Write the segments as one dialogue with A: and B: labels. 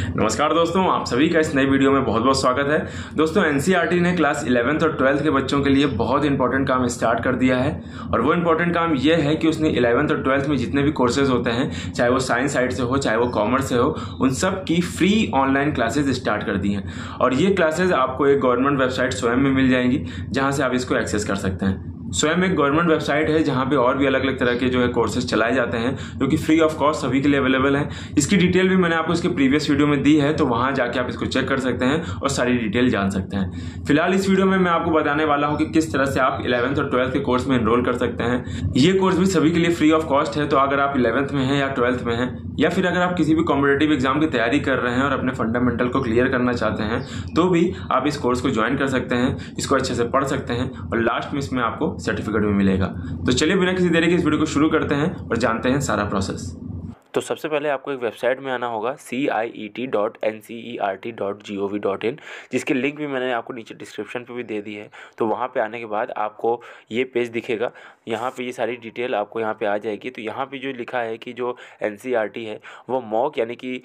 A: नमस्कार दोस्तों, आप सभी का इस नई वीडियो में बहुत बहुत स्वागत है। दोस्तों, एनसीईआरटी ने क्लास 11th और 12th के बच्चों के लिए बहुत इंपॉर्टेंट काम स्टार्ट कर दिया है। और वो इंपॉर्टेंट काम ये है कि उसने 11th और 12th में जितने भी कोर्सेज होते हैं, चाहे वो साइंस साइड से हो चाहे वो कॉमर्स से हो, उन सब की फ्री ऑनलाइन क्लासेज स्टार्ट कर दी हैं। और ये क्लासेज आपको एक गवर्नमेंट वेबसाइट स्वयं में मिल जाएंगी, जहाँ से आप इसको एक्सेस कर सकते हैं। स्वयं एक गवर्नमेंट वेबसाइट है जहां पे और भी अलग अलग तरह के जो है कोर्सेज चलाए जाते हैं, जो कि फ्री ऑफ कॉस्ट सभी के लिए अवेलेबल हैं। इसकी डिटेल भी मैंने आपको इसके प्रीवियस वीडियो में दी है, तो वहां जाके आप इसको चेक कर सकते हैं और सारी डिटेल जान सकते हैं। फिलहाल इस वीडियो में मैं आपको बताने वाला हूं कि किस तरह से आप 11th और 12th के कोर्स में एनरोल कर सकते हैं। ये कोर्स भी सभी के लिए फ्री ऑफ कॉस्ट है, तो अगर आप 11th में हैं या 12th में हैं, या फिर अगर आप किसी भी कॉम्पिटेटिव एग्जाम की तैयारी कर रहे हैं और अपने फंडामेंटल को क्लियर करना चाहते हैं, तो भी आप इस कोर्स को ज्वाइन कर सकते हैं, इसको अच्छे से पढ़ सकते हैं और लास्ट में इसमें आपको सर्टिफिकेट भी मिलेगा। तो चलिए बिना किसी देरी के इस वीडियो को शुरू करते हैं और जानते हैं सारा प्रोसेस।
B: तो सबसे पहले आपको एक वेबसाइट में आना होगा ciet.ncert.gov.in, जिसकी लिंक भी मैंने आपको नीचे डिस्क्रिप्शन पे भी दे दी है। तो वहाँ पे आने के बाद आपको ये पेज दिखेगा, यहाँ पे ये सारी डिटेल आपको यहाँ पे आ जाएगी। तो यहाँ पे जो लिखा है कि जो एनसीईआरटी है वो मॉक यानी कि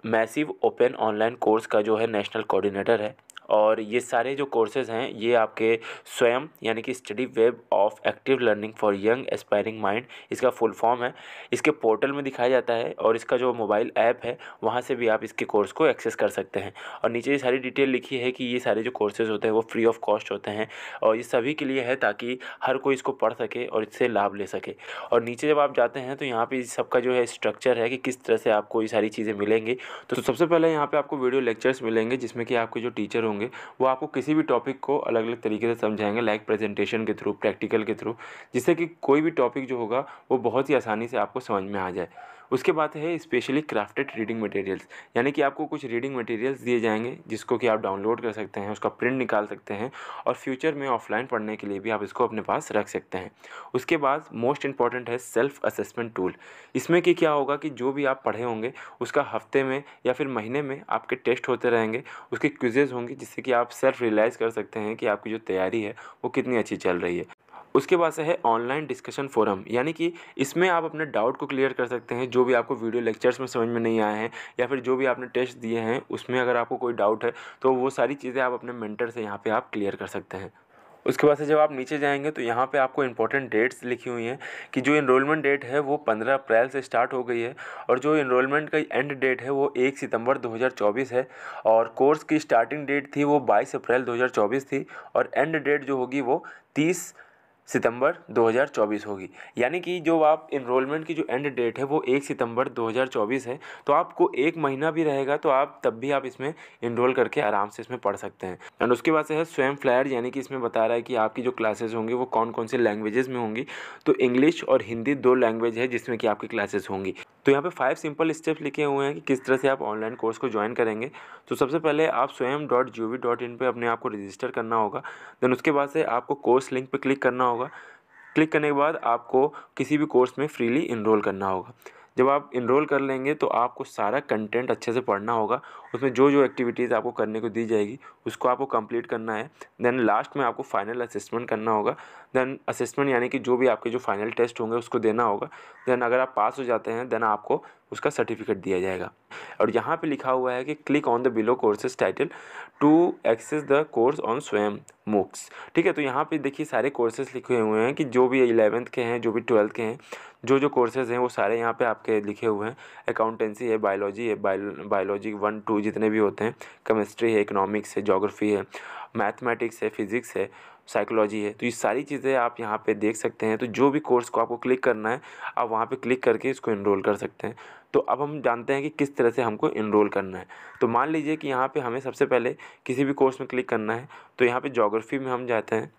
B: मैसिव ओपन ऑनलाइन कोर्स का जो है नेशनल कोऑर्डिनेटर है। और ये सारे जो कोर्सेज़ हैं ये आपके स्वयं यानी कि study web of active learning for young aspiring mind, इसका फुल फॉर्म है, इसके पोर्टल में दिखाया जाता है। और इसका जो मोबाइल ऐप है वहाँ से भी आप इसके कोर्स को एक्सेस कर सकते हैं। और नीचे ये सारी डिटेल लिखी है कि ये सारे जो कोर्सेज़ होते हैं वो फ्री ऑफ कॉस्ट होते हैं और ये सभी के लिए है, ताकि हर कोई इसको पढ़ सके और इससे लाभ ले सके। और नीचे जब आप जाते हैं तो यहाँ पे सबका जो है स्ट्रक्चर है कि किस तरह से आपको ये सारी चीज़ें मिलेंगी। तो सबसे पहले यहाँ पे आपको वीडियो लेक्चर्स मिलेंगे, जिसमें कि आपके जो टीचर होंगे वो आपको किसी भी टॉपिक को अलग अलग तरीके से समझाएंगे, लाइक प्रेजेंटेशन के थ्रू, प्रैक्टिकल के थ्रू, जिससे कि कोई भी टॉपिक जो होगा वो बहुत ही आसानी से आपको समझ में आ जाए। उसके बाद है स्पेशली क्राफ्टेड रीडिंग मटेरियल्स, यानी कि आपको कुछ रीडिंग मटेरियल्स दिए जाएंगे जिसको कि आप डाउनलोड कर सकते हैं, उसका प्रिंट निकाल सकते हैं और फ्यूचर में ऑफलाइन पढ़ने के लिए भी आप इसको अपने पास रख सकते हैं। उसके बाद मोस्ट इंपॉर्टेंट है सेल्फ असेसमेंट टूल। इसमें कि क्या होगा कि जो भी आप पढ़े होंगे उसका हफ्ते में या फिर महीने में आपके टेस्ट होते रहेंगे, उसके क्विजेज होंगे, जिससे कि आप सेल्फ रियलाइज़ कर सकते हैं कि आपकी जो तैयारी है वो कितनी अच्छी चल रही है। उसके बाद से है ऑनलाइन डिस्कशन फोरम, यानी कि इसमें आप अपने डाउट को क्लियर कर सकते हैं, जो भी आपको वीडियो लेक्चर्स में समझ में नहीं आए हैं या फिर जो भी आपने टेस्ट दिए हैं उसमें अगर आपको कोई डाउट है तो वो सारी चीज़ें आप अपने मेंटर से यहाँ पे आप क्लियर कर सकते हैं। उसके बाद से जब आप नीचे जाएंगे तो यहाँ पे आपको इंपॉर्टेंट डेट्स लिखी हुई हैं कि जो इनरोलमेंट डेट है वो 15 अप्रैल से स्टार्ट हो गई है और जो इनरोलमेंट का एंड डेट है वो 1 सितंबर 2024 है। और कोर्स की स्टार्टिंग डेट थी वो 22 अप्रैल 2024 थी और एंड डेट जो होगी वो 30 सितंबर 2024 होगी। यानी कि जो आप इनरोलमेंट की जो एंड डेट है वो 1 सितंबर 2024 है, तो आपको एक महीना भी रहेगा तो आप तब भी आप इसमें इनरोल करके आराम से इसमें पढ़ सकते हैं। एंड उसके बाद से है स्वयं फ्लायर, यानी कि इसमें बता रहा है कि आपकी जो क्लासेस होंगी वो कौन कौन सी लैंग्वेजेस में होंगी। तो इंग्लिश और हिंदी 2 लैंग्वेज है जिसमें कि आपकी क्लासेस होंगी। तो यहाँ पे 5 सिंपल स्टेप्स लिखे हुए हैं कि किस तरह से आप ऑनलाइन कोर्स को ज्वाइन करेंगे। तो सबसे पहले आप स्वयं.gov.in पे अपने आप को रजिस्टर करना होगा। देन उसके बाद से आपको कोर्स लिंक पे क्लिक करना होगा। क्लिक करने के बाद आपको किसी भी कोर्स में फ्रीली इनरोल करना होगा। जब आप इनरोल कर लेंगे तो आपको सारा कंटेंट अच्छे से पढ़ना होगा, उसमें जो जो एक्टिविटीज़ आपको करने को दी जाएगी उसको आपको कंप्लीट करना है। देन लास्ट में आपको फाइनल असेसमेंट करना होगा। देन असेसमेंट यानी कि जो भी आपके जो फाइनल टेस्ट होंगे उसको देना होगा। देन अगर आप पास हो जाते हैं देन आपको उसका सर्टिफिकेट दिया जाएगा। और यहाँ पे लिखा हुआ है कि click on the below courses title to access the course on Swayam MOOCs. ठीक है, तो यहाँ पे देखिए सारे कोर्सेज लिखे हुए हैं कि जो भी 11th के हैं, जो भी 12th के हैं, जो कोर्सेज़ हैं वो सारे यहाँ पे आपके लिखे हुए हैं। अकाउंटेंसी है, बायोलॉजी है, बायोलॉजी 1 2 जितने भी होते हैं, केमिस्ट्री है, इकोनॉमिक्स है, ज्योग्राफी है, मैथमेटिक्स है, फिज़िक्स है, साइकोलॉजी है। तो ये सारी चीज़ें आप यहाँ पे देख सकते हैं। तो जो भी कोर्स को आपको क्लिक करना है आप वहाँ पे क्लिक करके इसको इनरोल कर सकते हैं। तो अब हम जानते हैं कि किस तरह से हमको इनरोल करना है। तो मान लीजिए कि यहाँ पे हमें सबसे पहले किसी भी कोर्स में क्लिक करना है, तो यहाँ पे ज्योग्राफी में हम जाते हैं।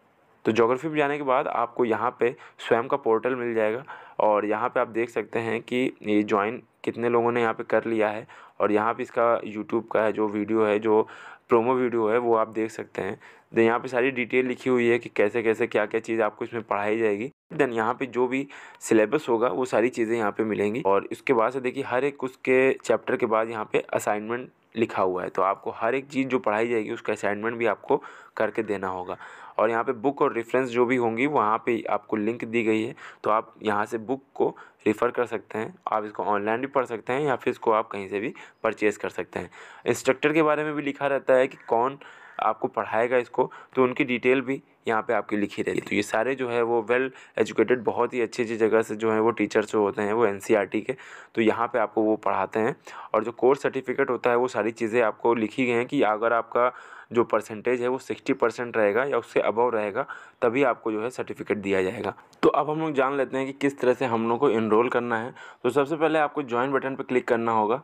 B: तो ज्योग्राफी में जाने के बाद आपको यहाँ पे स्वयं का पोर्टल मिल जाएगा और यहाँ पे आप देख सकते हैं कि ये ज्वाइन कितने लोगों ने यहाँ पे कर लिया है। और यहाँ पे इसका यूट्यूब का है जो वीडियो है, जो प्रोमो वीडियो है, वो आप देख सकते हैं। देन यहाँ पे सारी डिटेल लिखी हुई है कि कैसे कैसे क्या क्या चीज़ आपको इसमें पढ़ाई जाएगी। देन यहाँ पे जो भी सिलेबस होगा वो सारी चीज़ें यहाँ पे मिलेंगी। और इसके बाद से देखिए हर एक उसके चैप्टर के बाद यहाँ पे असाइनमेंट लिखा हुआ है। तो आपको हर एक चीज़ जो पढ़ाई जाएगी उसका असाइनमेंट भी आपको करके देना होगा। और यहाँ पे बुक और रेफरेंस जो भी होंगी वहाँ पे आपको लिंक दी गई है, तो आप यहाँ से बुक को रेफ़र कर सकते हैं। आप इसको ऑनलाइन भी पढ़ सकते हैं या फिर इसको आप कहीं से भी परचेज़ कर सकते हैं। इंस्ट्रक्टर के बारे में भी लिखा रहता है कि कौन आपको पढ़ाएगा इसको, तो उनकी डिटेल भी यहाँ पे आपकी लिखी रहती है। तो ये सारे जो है वो वेल एजुकेटेड, बहुत ही अच्छी अच्छी जगह से जो है वो टीचर्स जो होते हैं वो NCERT के, तो यहाँ पे आपको वो पढ़ाते हैं। और जो कोर्स सर्टिफिकेट होता है वो सारी चीज़ें आपको लिखी गई हैं कि अगर आपका जो परसेंटेज है वो 60% रहेगा या उससे अबव रहेगा तभी आपको जो है सर्टिफिकेट दिया जाएगा। तो अब हम लोग जान लेते हैं कि किस तरह से हम लोग को इनरोल करना है। तो सबसे पहले आपको ज्वाइन बटन पर क्लिक करना होगा।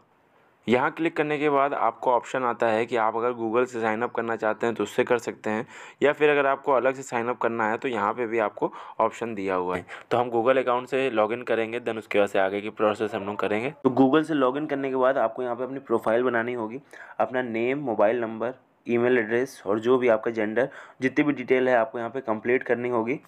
B: यहाँ क्लिक करने के बाद आपको ऑप्शन आता है कि आप अगर गूगल से साइन अप करना चाहते हैं तो उससे कर सकते हैं, या फिर अगर आपको अलग से साइन अप करना है तो यहाँ पे भी आपको ऑप्शन दिया हुआ है। तो हम गूगल अकाउंट से लॉगिन करेंगे, देन उसके बाद से आगे की प्रोसेस हम लोग करेंगे। तो गूगल से लॉगिन करने के बाद आपको यहाँ पे अपनी प्रोफाइल बनानी होगी। अपना name, mobile number, email address और जो भी आपका जेंडर, जितनी भी डिटेल है आपको यहाँ पे कंप्लीट करनी होगी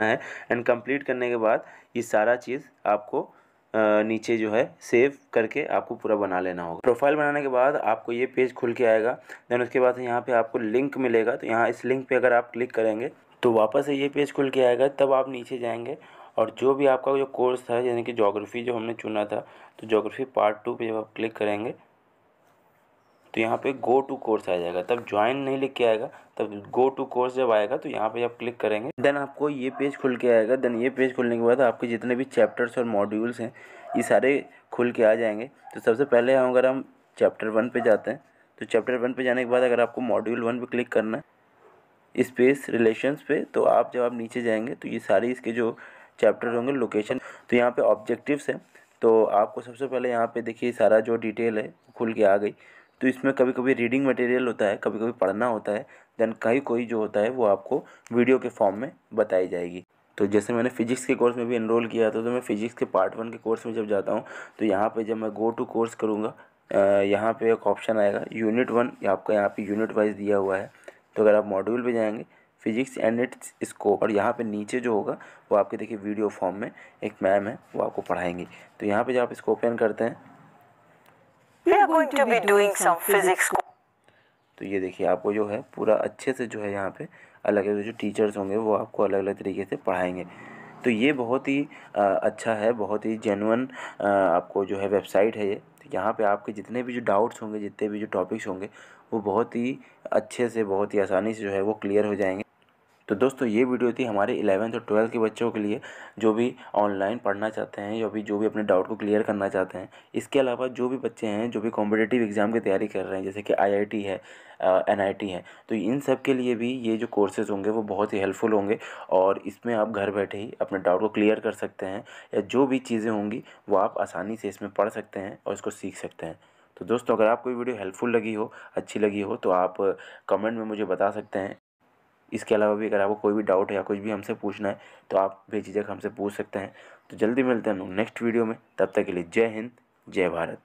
B: है। एंड कंप्लीट करने के बाद ये सारा चीज़ आपको नीचे जो है सेव करके आपको पूरा बना लेना होगा। प्रोफाइल बनाने के बाद आपको ये पेज खुल के आएगा। देन उसके बाद यहाँ पे आपको लिंक मिलेगा, तो यहाँ इस लिंक पे अगर आप क्लिक करेंगे तो वापस से ये पेज खुल के आएगा। तब आप नीचे जाएंगे और जो भी आपका जो कोर्स था, यानी कि ज्योग्राफी जो हमने चुना था, तो ज्योग्राफी पार्ट 2 पे जब आप क्लिक करेंगे तो यहाँ पे गो टू कोर्स आ जाएगा। तब ज्वाइन नहीं लिख के आएगा, तब गो टू कोर्स जब आएगा तो यहाँ पे आप क्लिक करेंगे, देन आपको ये पेज खुल के आएगा। देन ये पेज खुलने के बाद आपके जितने भी चैप्टर्स और मॉड्यूल्स हैं ये सारे खुल के आ जाएंगे। तो सबसे पहले अगर हम चैप्टर 1 पे जाते हैं, तो चैप्टर 1 पे जाने के बाद अगर आपको मॉड्यूल 1 पे क्लिक करना है, स्पेस रिलेशंस पे, तो आप जब आप नीचे जाएंगे तो ये सारे इसके जो चैप्टर होंगे लोकेशन, तो यहाँ पे ऑब्जेक्टिव्स है। तो आपको सबसे पहले यहाँ पे देखिए सारा जो डिटेल है खुल के आ गई। तो इसमें कभी कभी रीडिंग मटेरियल होता है, कभी कभी पढ़ना होता है, देन कोई जो होता है वो आपको वीडियो के फॉर्म में बताई जाएगी। तो जैसे मैंने फ़िज़िक्स के कोर्स में भी एनरोल किया था, तो मैं फ़िज़िक्स के पार्ट 1 के कोर्स में जब जाता हूँ तो यहाँ पे जब मैं गो टू कोर्स करूँगा, यहाँ पे एक ऑप्शन आएगा यूनिट 1, आपका यहाँ पे यूनिट वाइज दिया हुआ है। तो अगर आप मॉड्यूल पे जाएंगे फिजिक्स एंड इट्स स्कोप, और यहाँ पे नीचे जो होगा वो आपके देखिए वीडियो फॉर्म में एक मैम है वो आपको पढ़ाएंगी। तो यहाँ पे जब आप इसको ओपन करते हैं,
C: We are going to be doing some physics.
B: तो ये देखिए आपको जो है पूरा अच्छे से जो है यहाँ पे अलग अलग जो टीचर्स होंगे वो आपको अलग अलग तरीके से पढ़ाएंगे। तो ये बहुत ही अच्छा है, बहुत ही जेन्युइन आपको जो है वेबसाइट है ये। तो यहाँ पे आपके जितने भी जो डाउट्स होंगे, जितने भी जो टॉपिक्स होंगे वो बहुत ही अच्छे से, बहुत ही आसानी से जो है वो क्लियर हो जाएंगे। तो दोस्तों ये वीडियो थी हमारे 11th और 12th के बच्चों के लिए, जो भी ऑनलाइन पढ़ना चाहते हैं या जो भी अपने डाउट को क्लियर करना चाहते हैं। इसके अलावा जो भी बच्चे हैं जो भी कॉम्पिटिटिव एग्ज़ाम की तैयारी कर रहे हैं, जैसे कि IIT है, NIT है, तो इन सब के लिए भी ये जो कोर्सेज़ होंगे वो बहुत ही हेल्पफुल होंगे। और इसमें आप घर बैठे ही अपने डाउट को क्लियर कर सकते हैं, या जो भी चीज़ें होंगी वो आप आसानी से इसमें पढ़ सकते हैं और इसको सीख सकते हैं। तो दोस्तों अगर आपको वीडियो हेल्पफुल लगी हो, अच्छी लगी हो, तो आप कमेंट में मुझे बता सकते हैं। इसके अलावा भी अगर आपको कोई भी डाउट है या कुछ भी हमसे पूछना है तो आप बेझिझक हमसे पूछ सकते हैं। तो जल्दी मिलते हैं नेक्स्ट वीडियो में, तब तक के लिए जय हिंद, जय भारत।